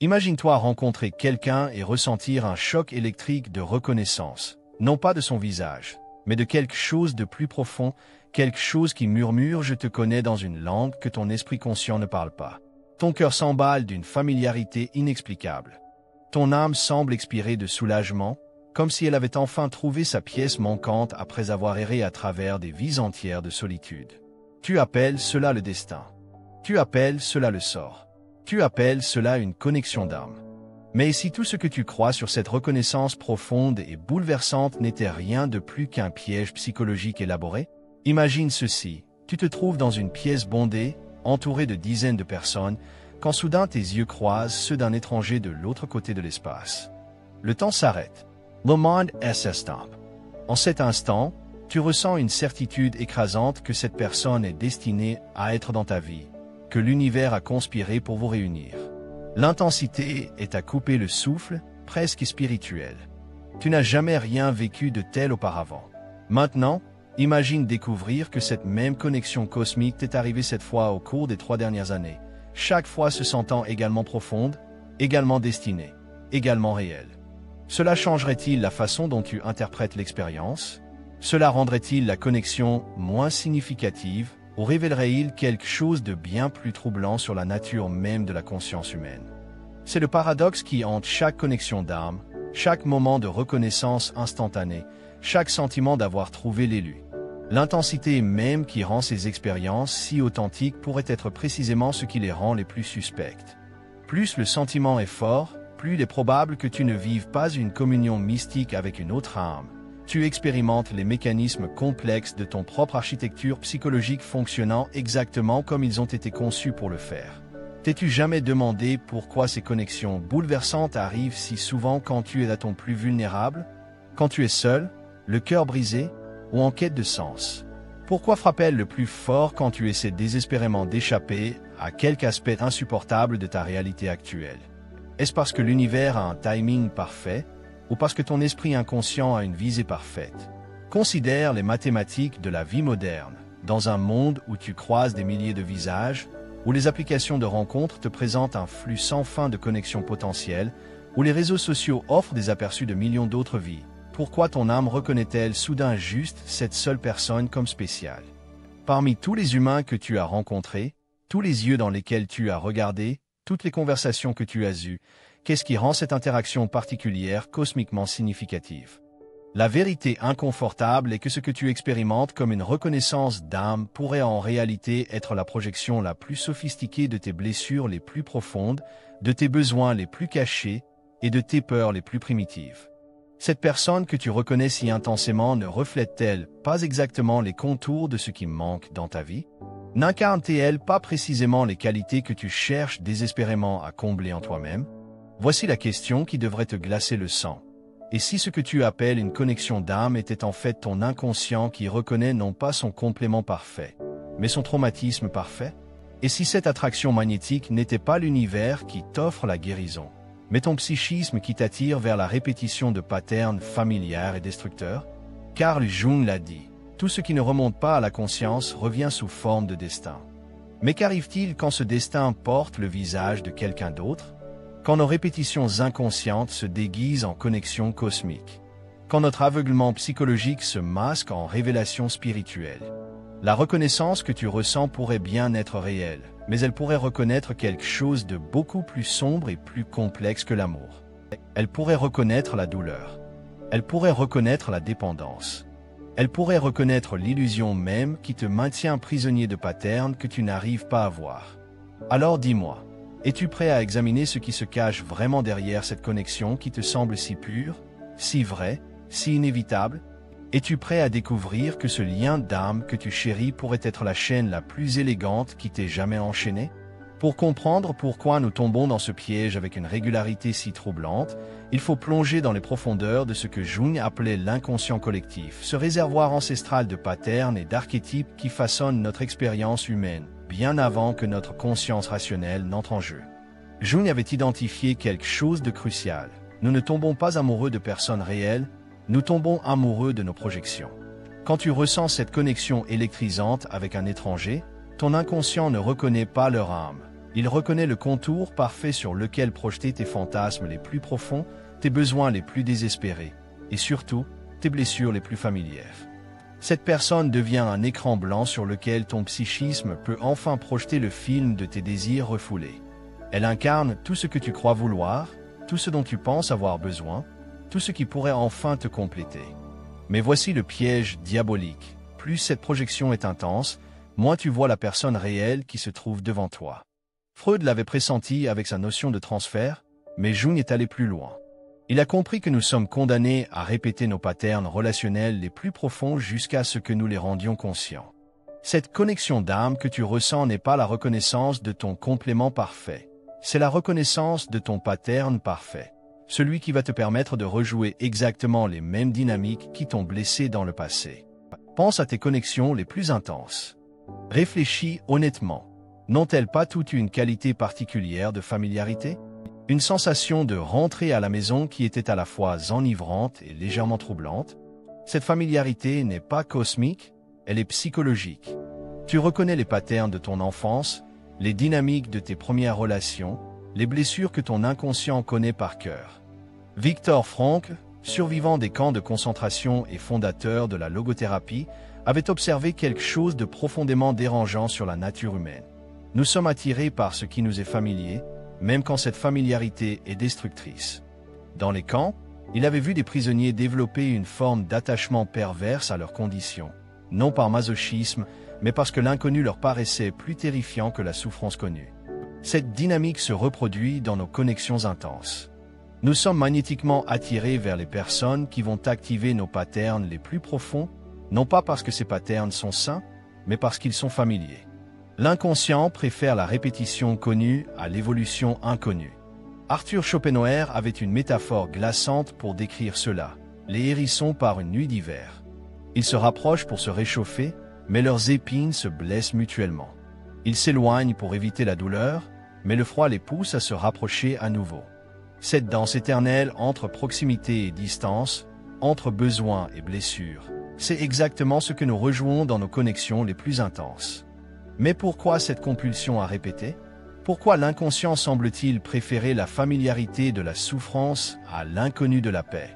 Imagine-toi rencontrer quelqu'un et ressentir un choc électrique de reconnaissance, non pas de son visage, mais de quelque chose de plus profond, quelque chose qui murmure « je te connais » dans une langue que ton esprit conscient ne parle pas. Ton cœur s'emballe d'une familiarité inexplicable. Ton âme semble expirer de soulagement, comme si elle avait enfin trouvé sa pièce manquante après avoir erré à travers des vies entières de solitude. Tu appelles cela le destin. Tu appelles cela le sort. Tu appelles cela une connexion d'âme. Mais si tout ce que tu crois sur cette reconnaissance profonde et bouleversante n'était rien de plus qu'un piège psychologique élaboré? Imagine ceci, tu te trouves dans une pièce bondée, entourée de dizaines de personnes, quand soudain tes yeux croisent ceux d'un étranger de l'autre côté de l'espace. Le temps s'arrête. Le monde s'estompe. En cet instant, tu ressens une certitude écrasante que cette personne est destinée à être dans ta vie, que l'univers a conspiré pour vous réunir. L'intensité est à couper le souffle, presque spirituel. Tu n'as jamais rien vécu de tel auparavant. Maintenant, imagine découvrir que cette même connexion cosmique t'est arrivée cette fois au cours des 3 dernières années, chaque fois se sentant également profonde, également destinée, également réelle. Cela changerait-il la façon dont tu interprètes l'expérience? Cela rendrait-il la connexion moins significative ou révélerait-il quelque chose de bien plus troublant sur la nature même de la conscience humaine? C'est le paradoxe qui hante chaque connexion d'âme, chaque moment de reconnaissance instantanée, chaque sentiment d'avoir trouvé l'élu. L'intensité même qui rend ces expériences si authentiques pourrait être précisément ce qui les rend les plus suspectes. Plus le sentiment est fort, plus il est probable que tu ne vives pas une communion mystique avec une autre âme. Tu expérimentes les mécanismes complexes de ton propre architecture psychologique fonctionnant exactement comme ils ont été conçus pour le faire. T'es-tu jamais demandé pourquoi ces connexions bouleversantes arrivent si souvent quand tu es à ton plus vulnérable, quand tu es seul, le cœur brisé, ou en quête de sens? Pourquoi frappe-t-elle le plus fort quand tu essaies désespérément d'échapper à quelque aspect insupportable de ta réalité actuelle? Est-ce parce que l'univers a un timing parfait, ou parce que ton esprit inconscient a une visée parfaite? Considère les mathématiques de la vie moderne, dans un monde où tu croises des milliers de visages, où les applications de rencontres te présentent un flux sans fin de connexions potentielles, où les réseaux sociaux offrent des aperçus de millions d'autres vies. Pourquoi ton âme reconnaît-elle soudain juste cette seule personne comme spéciale? Parmi tous les humains que tu as rencontrés, tous les yeux dans lesquels tu as regardé, toutes les conversations que tu as eues, qu'est-ce qui rend cette interaction particulière cosmiquement significative? La vérité inconfortable est que ce que tu expérimentes comme une reconnaissance d'âme pourrait en réalité être la projection la plus sophistiquée de tes blessures les plus profondes, de tes besoins les plus cachés et de tes peurs les plus primitives. Cette personne que tu reconnais si intensément ne reflète-t-elle pas exactement les contours de ce qui manque dans ta vie? N'incarne-t-elle pas précisément les qualités que tu cherches désespérément à combler en toi-même? Voici la question qui devrait te glacer le sang. Et si ce que tu appelles une connexion d'âme était en fait ton inconscient qui reconnaît non pas son complément parfait, mais son traumatisme parfait? Et si cette attraction magnétique n'était pas l'univers qui t'offre la guérison, mais ton psychisme qui t'attire vers la répétition de patterns familiers et destructeurs? Carl Jung l'a dit, tout ce qui ne remonte pas à la conscience revient sous forme de destin. Mais qu'arrive-t-il quand ce destin porte le visage de quelqu'un d'autre? Quand nos répétitions inconscientes se déguisent en connexion cosmique? Quand notre aveuglement psychologique se masque en révélation spirituelle? La reconnaissance que tu ressens pourrait bien être réelle, mais elle pourrait reconnaître quelque chose de beaucoup plus sombre et plus complexe que l'amour. Elle pourrait reconnaître la douleur. Elle pourrait reconnaître la dépendance. Elle pourrait reconnaître l'illusion même qui te maintient prisonnier de patterns que tu n'arrives pas à voir. Alors dis-moi, es-tu prêt à examiner ce qui se cache vraiment derrière cette connexion qui te semble si pure, si vraie, si inévitable? Es-tu prêt à découvrir que ce lien d'âme que tu chéris pourrait être la chaîne la plus élégante qui t'ait jamais enchaînée? Pour comprendre pourquoi nous tombons dans ce piège avec une régularité si troublante, il faut plonger dans les profondeurs de ce que Jung appelait l'inconscient collectif, ce réservoir ancestral de patterns et d'archétypes qui façonnent notre expérience humaine, bien avant que notre conscience rationnelle n'entre en jeu. Jung avait identifié quelque chose de crucial. Nous ne tombons pas amoureux de personnes réelles, nous tombons amoureux de nos projections. Quand tu ressens cette connexion électrisante avec un étranger, ton inconscient ne reconnaît pas leur âme, Il reconnaît le contour parfait sur lequel projeter tes fantasmes les plus profonds, tes besoins les plus désespérés, et surtout, tes blessures les plus familières. Cette personne devient un écran blanc sur lequel ton psychisme peut enfin projeter le film de tes désirs refoulés. Elle incarne tout ce que tu crois vouloir, tout ce dont tu penses avoir besoin, tout ce qui pourrait enfin te compléter. Mais voici le piège diabolique. Plus cette projection est intense, moins tu vois la personne réelle qui se trouve devant toi. Freud l'avait pressenti avec sa notion de transfert, mais Jung est allé plus loin. Il a compris que nous sommes condamnés à répéter nos patterns relationnels les plus profonds jusqu'à ce que nous les rendions conscients. Cette connexion d'âme que tu ressens n'est pas la reconnaissance de ton complément parfait. C'est la reconnaissance de ton pattern parfait, celui qui va te permettre de rejouer exactement les mêmes dynamiques qui t'ont blessé dans le passé. Pense à tes connexions les plus intenses. Réfléchis honnêtement. N'ont-elles pas toutes une qualité particulière de familiarité? Une sensation de rentrer à la maison qui était à la fois enivrante et légèrement troublante? Cette familiarité n'est pas cosmique, elle est psychologique. Tu reconnais les patterns de ton enfance, les dynamiques de tes premières relations, les blessures que ton inconscient connaît par cœur. Viktor Frankl, survivant des camps de concentration et fondateur de la logothérapie, avait observé quelque chose de profondément dérangeant sur la nature humaine. Nous sommes attirés par ce qui nous est familier, même quand cette familiarité est destructrice. Dans les camps, il avait vu des prisonniers développer une forme d'attachement perverse à leurs conditions, non par masochisme, mais parce que l'inconnu leur paraissait plus terrifiant que la souffrance connue. Cette dynamique se reproduit dans nos connexions intenses. Nous sommes magnétiquement attirés vers les personnes qui vont activer nos patterns les plus profonds, non pas parce que ces patterns sont sains, mais parce qu'ils sont familiers. L'inconscient préfère la répétition connue à l'évolution inconnue. Arthur Schopenhauer avait une métaphore glaçante pour décrire cela, les hérissons par une nuit d'hiver. Ils se rapprochent pour se réchauffer, mais leurs épines se blessent mutuellement. Ils s'éloignent pour éviter la douleur, mais le froid les pousse à se rapprocher à nouveau. Cette danse éternelle entre proximité et distance, entre besoin et blessure, c'est exactement ce que nous rejouons dans nos connexions les plus intenses. Mais pourquoi cette compulsion à répéter? Pourquoi l'inconscient semble-t-il préférer la familiarité de la souffrance à l'inconnu de la paix?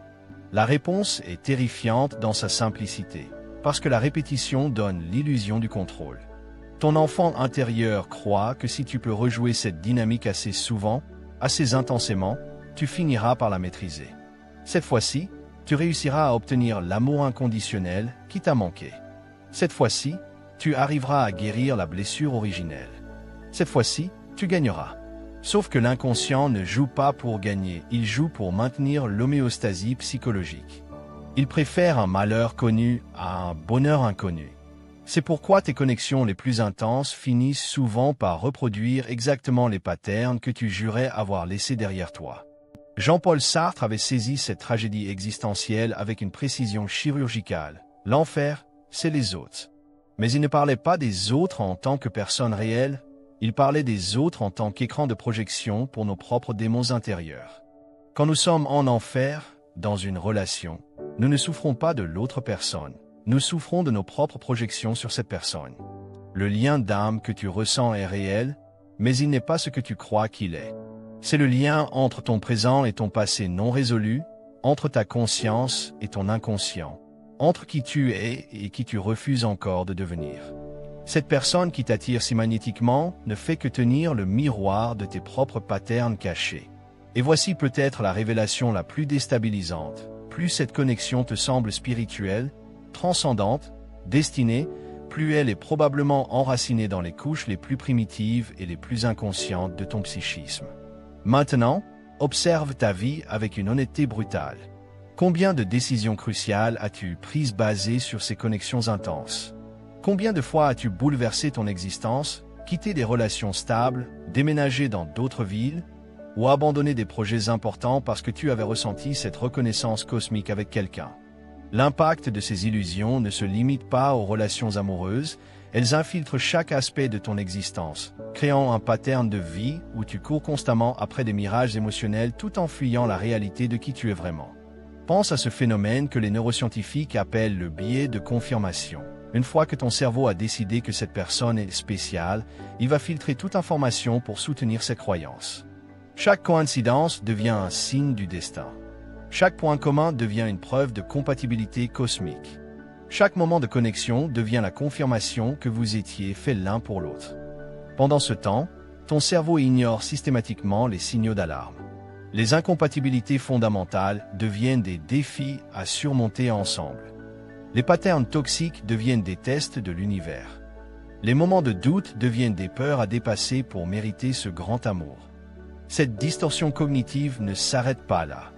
La réponse est terrifiante dans sa simplicité, parce que la répétition donne l'illusion du contrôle. Ton enfant intérieur croit que si tu peux rejouer cette dynamique assez souvent, assez intensément, tu finiras par la maîtriser. Cette fois-ci, tu réussiras à obtenir l'amour inconditionnel qui t'a manqué. Cette fois-ci, tu arriveras à guérir la blessure originelle. Cette fois-ci, tu gagneras. Sauf que l'inconscient ne joue pas pour gagner, il joue pour maintenir l'homéostasie psychologique. Il préfère un malheur connu à un bonheur inconnu. C'est pourquoi tes connexions les plus intenses finissent souvent par reproduire exactement les patterns que tu jurais avoir laissés derrière toi. Jean-Paul Sartre avait saisi cette tragédie existentielle avec une précision chirurgicale. L'enfer, c'est les autres. Mais il ne parlait pas des autres en tant que personnes réelles, il parlait des autres en tant qu'écran de projection pour nos propres démons intérieurs. Quand nous sommes en enfer, dans une relation, nous ne souffrons pas de l'autre personne, nous souffrons de nos propres projections sur cette personne. Le lien d'âme que tu ressens est réel, mais il n'est pas ce que tu crois qu'il est. C'est le lien entre ton présent et ton passé non résolu, entre ta conscience et ton inconscient, entre qui tu es et qui tu refuses encore de devenir. Cette personne qui t'attire si magnétiquement ne fait que tenir le miroir de tes propres patterns cachés. Et voici peut-être la révélation la plus déstabilisante. Plus cette connexion te semble spirituelle, transcendante, destinée, plus elle est probablement enracinée dans les couches les plus primitives et les plus inconscientes de ton psychisme. Maintenant, observe ta vie avec une honnêteté brutale. Combien de décisions cruciales as-tu prises basées sur ces connexions intenses? Combien de fois as-tu bouleversé ton existence, quitté des relations stables, déménagé dans d'autres villes, ou abandonné des projets importants parce que tu avais ressenti cette reconnaissance cosmique avec quelqu'un? L'impact de ces illusions ne se limite pas aux relations amoureuses, elles infiltrent chaque aspect de ton existence, créant un pattern de vie où tu cours constamment après des mirages émotionnels tout en fuyant la réalité de qui tu es vraiment. Pense à ce phénomène que les neuroscientifiques appellent le biais de confirmation. Une fois que ton cerveau a décidé que cette personne est spéciale, il va filtrer toute information pour soutenir ses croyances. Chaque coïncidence devient un signe du destin. Chaque point commun devient une preuve de compatibilité cosmique. Chaque moment de connexion devient la confirmation que vous étiez faits l'un pour l'autre. Pendant ce temps, ton cerveau ignore systématiquement les signaux d'alarme. Les incompatibilités fondamentales deviennent des défis à surmonter ensemble. Les patterns toxiques deviennent des tests de l'univers. Les moments de doute deviennent des peurs à dépasser pour mériter ce grand amour. Cette distorsion cognitive ne s'arrête pas là.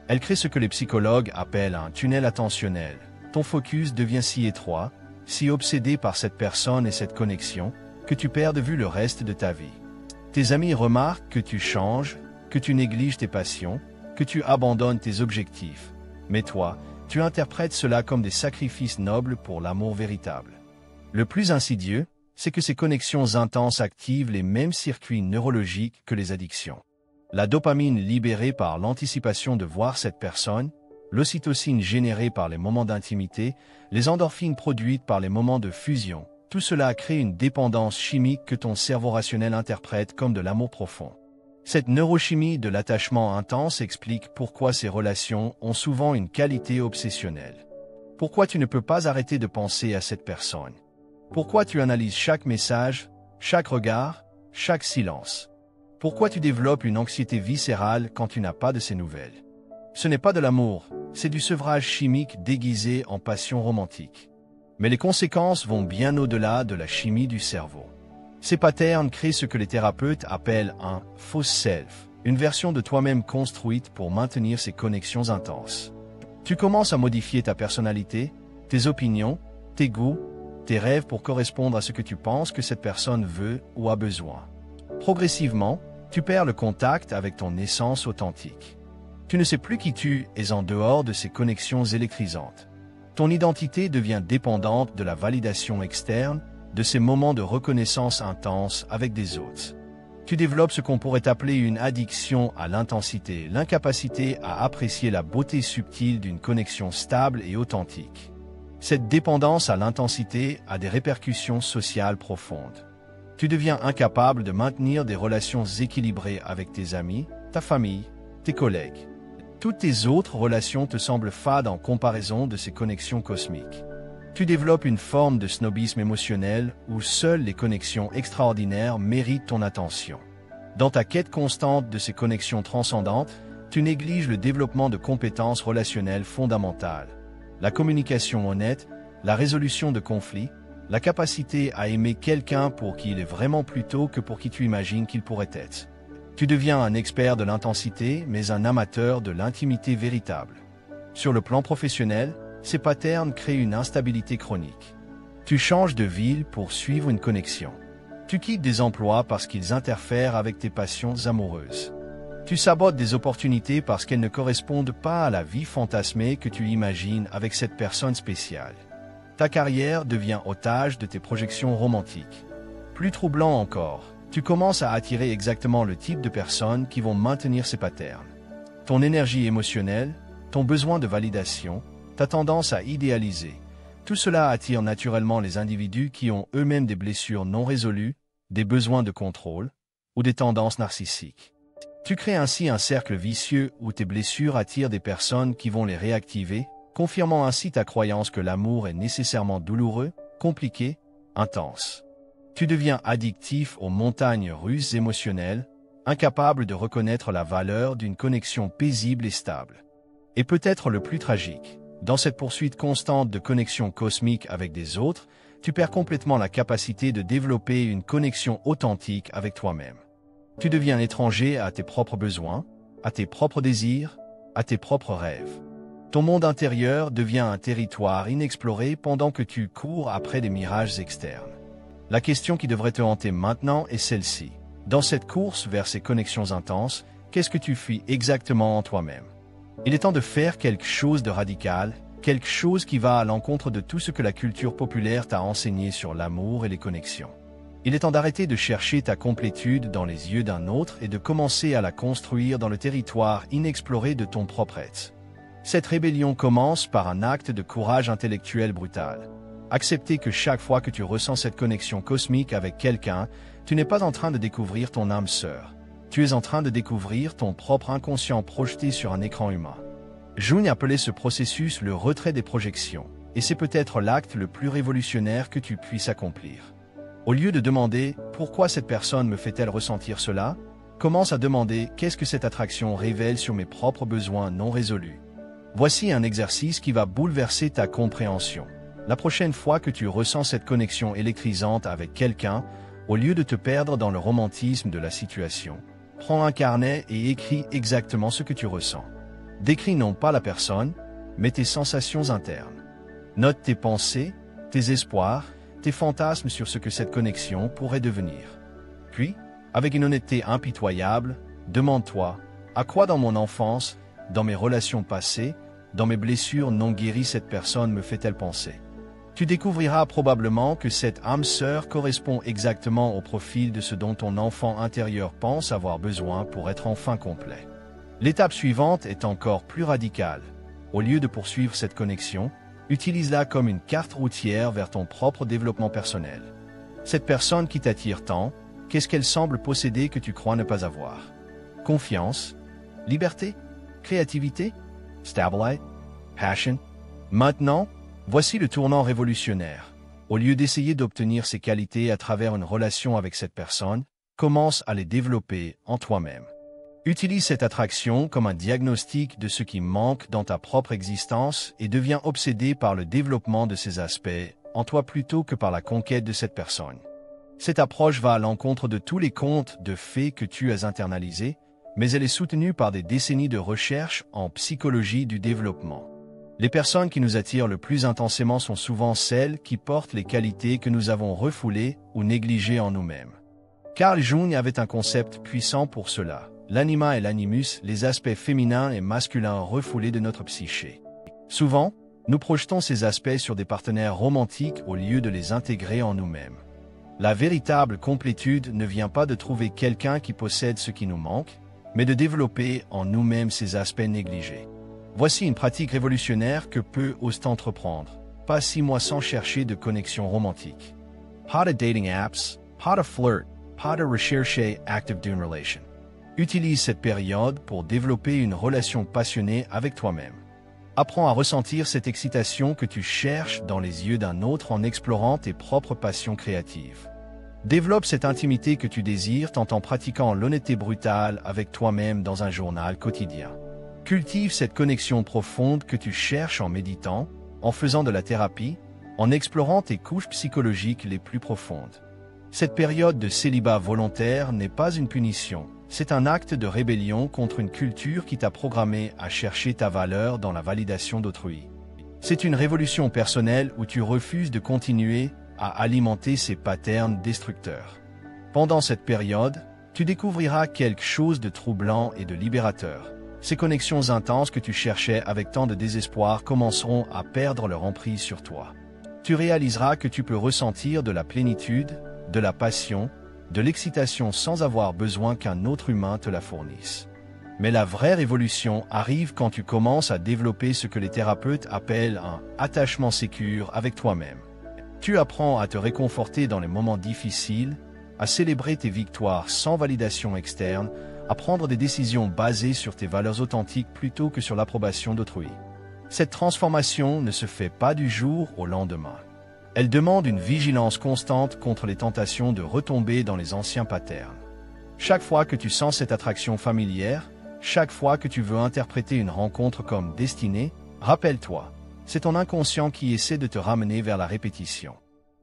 Elle crée ce que les psychologues appellent un tunnel attentionnel. Ton focus devient si étroit, si obsédé par cette personne et cette connexion, que tu perds de vue le reste de ta vie. Tes amis remarquent que tu changes, que tu négliges tes passions, que tu abandonnes tes objectifs. Mais toi, tu interprètes cela comme des sacrifices nobles pour l'amour véritable. Le plus insidieux, c'est que ces connexions intenses activent les mêmes circuits neurologiques que les addictions. La dopamine libérée par l'anticipation de voir cette personne, l'ocytocine générée par les moments d'intimité, les endorphines produites par les moments de fusion, tout cela crée une dépendance chimique que ton cerveau rationnel interprète comme de l'amour profond. Cette neurochimie de l'attachement intense explique pourquoi ces relations ont souvent une qualité obsessionnelle. Pourquoi tu ne peux pas arrêter de penser à cette personne? Pourquoi tu analyses chaque message, chaque regard, chaque silence? Pourquoi tu développes une anxiété viscérale quand tu n'as pas de ces nouvelles? Ce n'est pas de l'amour, c'est du sevrage chimique déguisé en passion romantique. Mais les conséquences vont bien au-delà de la chimie du cerveau. Ces patterns créent ce que les thérapeutes appellent un « faux self », une version de toi-même construite pour maintenir ces connexions intenses. Tu commences à modifier ta personnalité, tes opinions, tes goûts, tes rêves pour correspondre à ce que tu penses que cette personne veut ou a besoin. Progressivement, tu perds le contact avec ton essence authentique. Tu ne sais plus qui tu es en dehors de ces connexions électrisantes. Ton identité devient dépendante de la validation externe, de ces moments de reconnaissance intense avec des autres. Tu développes ce qu'on pourrait appeler une addiction à l'intensité, l'incapacité à apprécier la beauté subtile d'une connexion stable et authentique. Cette dépendance à l'intensité a des répercussions sociales profondes. Tu deviens incapable de maintenir des relations équilibrées avec tes amis, ta famille, tes collègues. Toutes tes autres relations te semblent fades en comparaison de ces connexions cosmiques. Tu développes une forme de snobisme émotionnel où seules les connexions extraordinaires méritent ton attention. Dans ta quête constante de ces connexions transcendantes, tu négliges le développement de compétences relationnelles fondamentales. La communication honnête, la résolution de conflits, la capacité à aimer quelqu'un pour qui il est vraiment plutôt que pour qui tu imagines qu'il pourrait être. Tu deviens un expert de l'intensité, mais un amateur de l'intimité véritable. Sur le plan professionnel, ces patterns créent une instabilité chronique. Tu changes de ville pour suivre une connexion. Tu quittes des emplois parce qu'ils interfèrent avec tes passions amoureuses. Tu sabotes des opportunités parce qu'elles ne correspondent pas à la vie fantasmée que tu imagines avec cette personne spéciale. Ta carrière devient otage de tes projections romantiques. Plus troublant encore, tu commences à attirer exactement le type de personnes qui vont maintenir ces patterns. Ton énergie émotionnelle, ton besoin de validation, ta tendance à idéaliser, tout cela attire naturellement les individus qui ont eux-mêmes des blessures non résolues, des besoins de contrôle ou des tendances narcissiques. Tu crées ainsi un cercle vicieux où tes blessures attirent des personnes qui vont les réactiver, confirmant ainsi ta croyance que l'amour est nécessairement douloureux, compliqué, intense. Tu deviens addictif aux montagnes russes émotionnelles, incapable de reconnaître la valeur d'une connexion paisible et stable. Et peut-être le plus tragique, dans cette poursuite constante de connexion cosmique avec des autres, tu perds complètement la capacité de développer une connexion authentique avec toi-même. Tu deviens étranger à tes propres besoins, à tes propres désirs, à tes propres rêves. Ton monde intérieur devient un territoire inexploré pendant que tu cours après des mirages externes. La question qui devrait te hanter maintenant est celle-ci. Dans cette course vers ces connexions intenses, qu'est-ce que tu fuis exactement en toi-même? Il est temps de faire quelque chose de radical, quelque chose qui va à l'encontre de tout ce que la culture populaire t'a enseigné sur l'amour et les connexions. Il est temps d'arrêter de chercher ta complétude dans les yeux d'un autre et de commencer à la construire dans le territoire inexploré de ton propre être. Cette rébellion commence par un acte de courage intellectuel brutal. Accepter que chaque fois que tu ressens cette connexion cosmique avec quelqu'un, tu n'es pas en train de découvrir ton âme sœur. Tu es en train de découvrir ton propre inconscient projeté sur un écran humain. Jung appelait ce processus le retrait des projections, et c'est peut-être l'acte le plus révolutionnaire que tu puisses accomplir. Au lieu de demander « Pourquoi cette personne me fait-elle ressentir cela ?», commence à demander « Qu'est-ce que cette attraction révèle sur mes propres besoins non résolus ?» Voici un exercice qui va bouleverser ta compréhension. La prochaine fois que tu ressens cette connexion électrisante avec quelqu'un, au lieu de te perdre dans le romantisme de la situation, prends un carnet et écris exactement ce que tu ressens. Décris non pas la personne, mais tes sensations internes. Note tes pensées, tes espoirs, tes fantasmes sur ce que cette connexion pourrait devenir. Puis, avec une honnêteté impitoyable, demande-toi « À quoi dans mon enfance, dans mes relations passées, dans mes blessures non guéries cette personne me fait-elle penser ?» Tu découvriras probablement que cette âme sœur correspond exactement au profil de ce dont ton enfant intérieur pense avoir besoin pour être enfin complet. L'étape suivante est encore plus radicale. Au lieu de poursuivre cette connexion, utilise-la comme une carte routière vers ton propre développement personnel. Cette personne qui t'attire tant, qu'est-ce qu'elle semble posséder que tu crois ne pas avoir? Confiance, liberté, créativité, stabilité, passion. Maintenant, voici le tournant révolutionnaire. Au lieu d'essayer d'obtenir ces qualités à travers une relation avec cette personne, commence à les développer en toi-même. Utilise cette attraction comme un diagnostic de ce qui manque dans ta propre existence et deviens obsédé par le développement de ces aspects en toi plutôt que par la conquête de cette personne. Cette approche va à l'encontre de tous les contes de fées que tu as internalisés, mais elle est soutenue par des décennies de recherche en psychologie du développement. Les personnes qui nous attirent le plus intensément sont souvent celles qui portent les qualités que nous avons refoulées ou négligées en nous-mêmes. Carl Jung avait un concept puissant pour cela. L'anima et l'animus, les aspects féminins et masculins refoulés de notre psyché. Souvent, nous projetons ces aspects sur des partenaires romantiques au lieu de les intégrer en nous-mêmes. La véritable complétude ne vient pas de trouver quelqu'un qui possède ce qui nous manque, mais de développer en nous-mêmes ces aspects négligés. Voici une pratique révolutionnaire que peu osent entreprendre. Pas 6 mois sans chercher de connexion romantique. Pas de dating apps, pas de flirt, pas de recherche active d'une relation. Utilise cette période pour développer une relation passionnée avec toi-même. Apprends à ressentir cette excitation que tu cherches dans les yeux d'un autre en explorant tes propres passions créatives. Développe cette intimité que tu désires tout en pratiquant l'honnêteté brutale avec toi-même dans un journal quotidien. Cultive cette connexion profonde que tu cherches en méditant, en faisant de la thérapie, en explorant tes couches psychologiques les plus profondes. Cette période de célibat volontaire n'est pas une punition, c'est un acte de rébellion contre une culture qui t'a programmé à chercher ta valeur dans la validation d'autrui. C'est une révolution personnelle où tu refuses de continuer à alimenter ces patterns destructeurs. Pendant cette période, tu découvriras quelque chose de troublant et de libérateur. Ces connexions intenses que tu cherchais avec tant de désespoir commenceront à perdre leur emprise sur toi. Tu réaliseras que tu peux ressentir de la plénitude, de la passion, de l'excitation sans avoir besoin qu'un autre humain te la fournisse. Mais la vraie révolution arrive quand tu commences à développer ce que les thérapeutes appellent un attachement sécure avec toi-même. Tu apprends à te réconforter dans les moments difficiles, à célébrer tes victoires sans validation externe, à prendre des décisions basées sur tes valeurs authentiques plutôt que sur l'approbation d'autrui. Cette transformation ne se fait pas du jour au lendemain. Elle demande une vigilance constante contre les tentations de retomber dans les anciens patterns. Chaque fois que tu sens cette attraction familière, chaque fois que tu veux interpréter une rencontre comme destinée, rappelle-toi, c'est ton inconscient qui essaie de te ramener vers la répétition.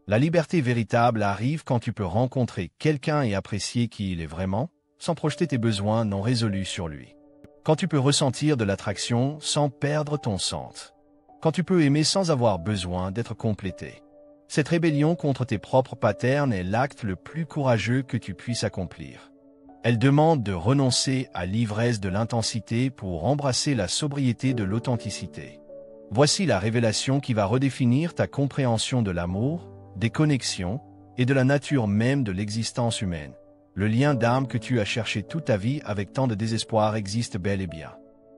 La liberté véritable arrive quand tu peux rencontrer quelqu'un et apprécier qui il est vraiment, sans projeter tes besoins non résolus sur lui. Quand tu peux ressentir de l'attraction sans perdre ton centre. Quand tu peux aimer sans avoir besoin d'être complété. Cette rébellion contre tes propres patterns est l'acte le plus courageux que tu puisses accomplir. Elle demande de renoncer à l'ivresse de l'intensité pour embrasser la sobriété de l'authenticité. Voici la révélation qui va redéfinir ta compréhension de l'amour, des connexions et de la nature même de l'existence humaine. Le lien d'âme que tu as cherché toute ta vie avec tant de désespoir existe bel et bien.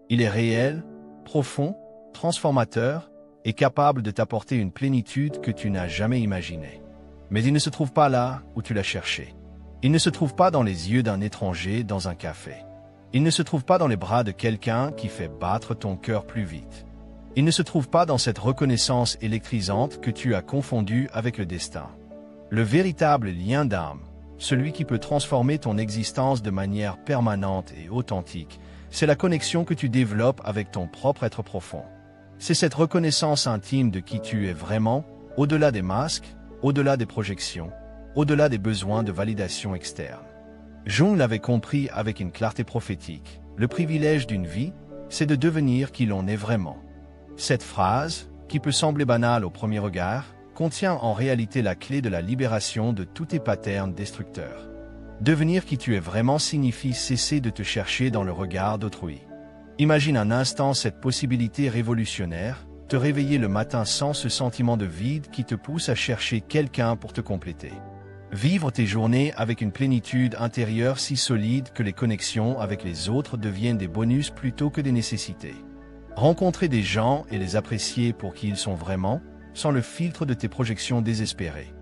Il est réel, profond, transformateur, est capable de t'apporter une plénitude que tu n'as jamais imaginée. Mais il ne se trouve pas là où tu l'as cherché. Il ne se trouve pas dans les yeux d'un étranger dans un café. Il ne se trouve pas dans les bras de quelqu'un qui fait battre ton cœur plus vite. Il ne se trouve pas dans cette reconnaissance électrisante que tu as confondue avec le destin. Le véritable lien d'âme, celui qui peut transformer ton existence de manière permanente et authentique, c'est la connexion que tu développes avec ton propre être profond. C'est cette reconnaissance intime de qui tu es vraiment, au-delà des masques, au-delà des projections, au-delà des besoins de validation externe. Jung l'avait compris avec une clarté prophétique. Le privilège d'une vie, c'est de devenir qui l'on est vraiment. Cette phrase, qui peut sembler banale au premier regard, contient en réalité la clé de la libération de tous tes patterns destructeurs. Devenir qui tu es vraiment signifie cesser de te chercher dans le regard d'autrui. Imagine un instant cette possibilité révolutionnaire, te réveiller le matin sans ce sentiment de vide qui te pousse à chercher quelqu'un pour te compléter. Vivre tes journées avec une plénitude intérieure si solide que les connexions avec les autres deviennent des bonus plutôt que des nécessités. Rencontrer des gens et les apprécier pour qui ils sont vraiment, sans le filtre de tes projections désespérées.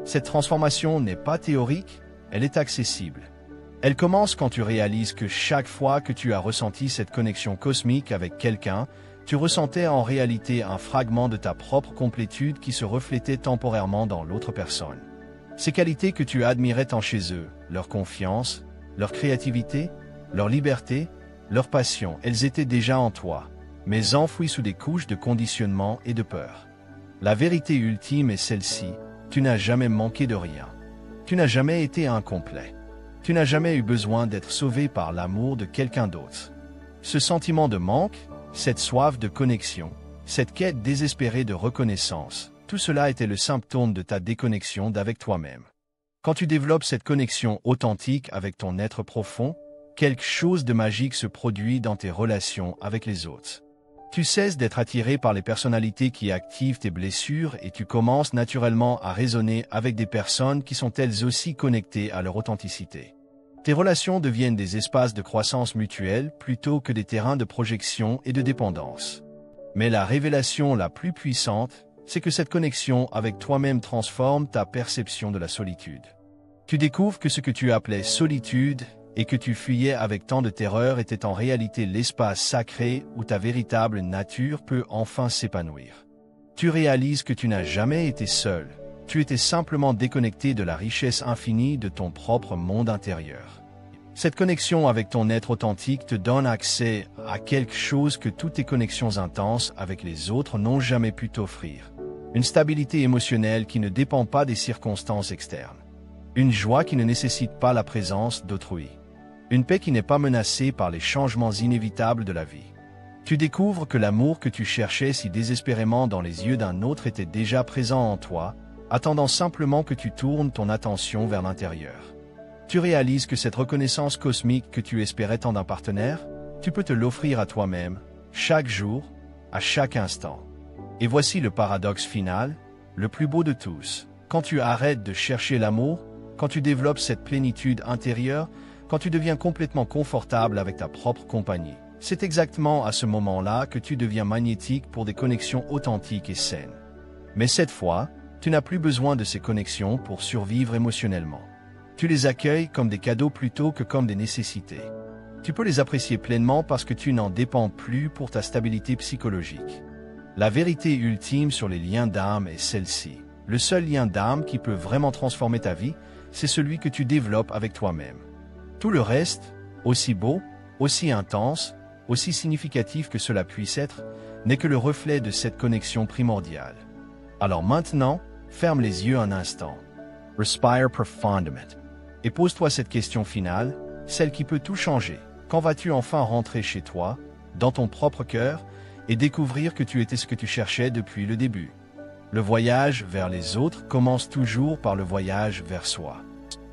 Cette transformation n'est pas théorique, elle est accessible. Elle commence quand tu réalises que chaque fois que tu as ressenti cette connexion cosmique avec quelqu'un, tu ressentais en réalité un fragment de ta propre complétude qui se reflétait temporairement dans l'autre personne. Ces qualités que tu admirais tant chez eux, leur confiance, leur créativité, leur liberté, leur passion, elles étaient déjà en toi, mais enfouies sous des couches de conditionnement et de peur. La vérité ultime est celle-ci, tu n'as jamais manqué de rien. Tu n'as jamais été incomplet. Tu n'as jamais eu besoin d'être sauvé par l'amour de quelqu'un d'autre. Ce sentiment de manque, cette soif de connexion, cette quête désespérée de reconnaissance, tout cela était le symptôme de ta déconnexion d'avec toi-même. Quand tu développes cette connexion authentique avec ton être profond, quelque chose de magique se produit dans tes relations avec les autres. Tu cesses d'être attiré par les personnalités qui activent tes blessures et tu commences naturellement à raisonner avec des personnes qui sont elles aussi connectées à leur authenticité. Tes relations deviennent des espaces de croissance mutuelle plutôt que des terrains de projection et de dépendance. Mais la révélation la plus puissante, c'est que cette connexion avec toi-même transforme ta perception de la solitude. Tu découvres que ce que tu appelais solitude et que tu fuyais avec tant de terreur était en réalité l'espace sacré où ta véritable nature peut enfin s'épanouir. Tu réalises que tu n'as jamais été seul, tu étais simplement déconnecté de la richesse infinie de ton propre monde intérieur. Cette connexion avec ton être authentique te donne accès à quelque chose que toutes tes connexions intenses avec les autres n'ont jamais pu t'offrir. Une stabilité émotionnelle qui ne dépend pas des circonstances externes. Une joie qui ne nécessite pas la présence d'autrui. Une paix qui n'est pas menacée par les changements inévitables de la vie. Tu découvres que l'amour que tu cherchais si désespérément dans les yeux d'un autre était déjà présent en toi, attendant simplement que tu tournes ton attention vers l'intérieur. Tu réalises que cette reconnaissance cosmique que tu espérais tant d'un partenaire, tu peux te l'offrir à toi-même, chaque jour, à chaque instant. Et voici le paradoxe final, le plus beau de tous. Quand tu arrêtes de chercher l'amour, quand tu développes cette plénitude intérieure, quand tu deviens complètement confortable avec ta propre compagnie, c'est exactement à ce moment-là que tu deviens magnétique pour des connexions authentiques et saines. Mais cette fois, tu n'as plus besoin de ces connexions pour survivre émotionnellement. Tu les accueilles comme des cadeaux plutôt que comme des nécessités. Tu peux les apprécier pleinement parce que tu n'en dépends plus pour ta stabilité psychologique. La vérité ultime sur les liens d'âme est celle-ci. Le seul lien d'âme qui peut vraiment transformer ta vie, c'est celui que tu développes avec toi-même. Tout le reste, aussi beau, aussi intense, aussi significatif que cela puisse être, n'est que le reflet de cette connexion primordiale. Alors maintenant, ferme les yeux un instant. Respire profondément. Et pose-toi cette question finale, celle qui peut tout changer. Quand vas-tu enfin rentrer chez toi, dans ton propre cœur, et découvrir que tu étais ce que tu cherchais depuis le début? Le voyage vers les autres commence toujours par le voyage vers soi.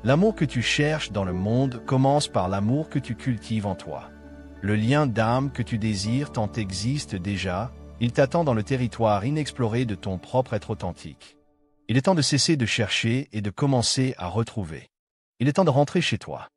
L'amour que tu cherches dans le monde commence par l'amour que tu cultives en toi. Le lien d'âme que tu désires tant existe déjà, il t'attend dans le territoire inexploré de ton propre être authentique. Il est temps de cesser de chercher et de commencer à retrouver. Il est temps de rentrer chez toi.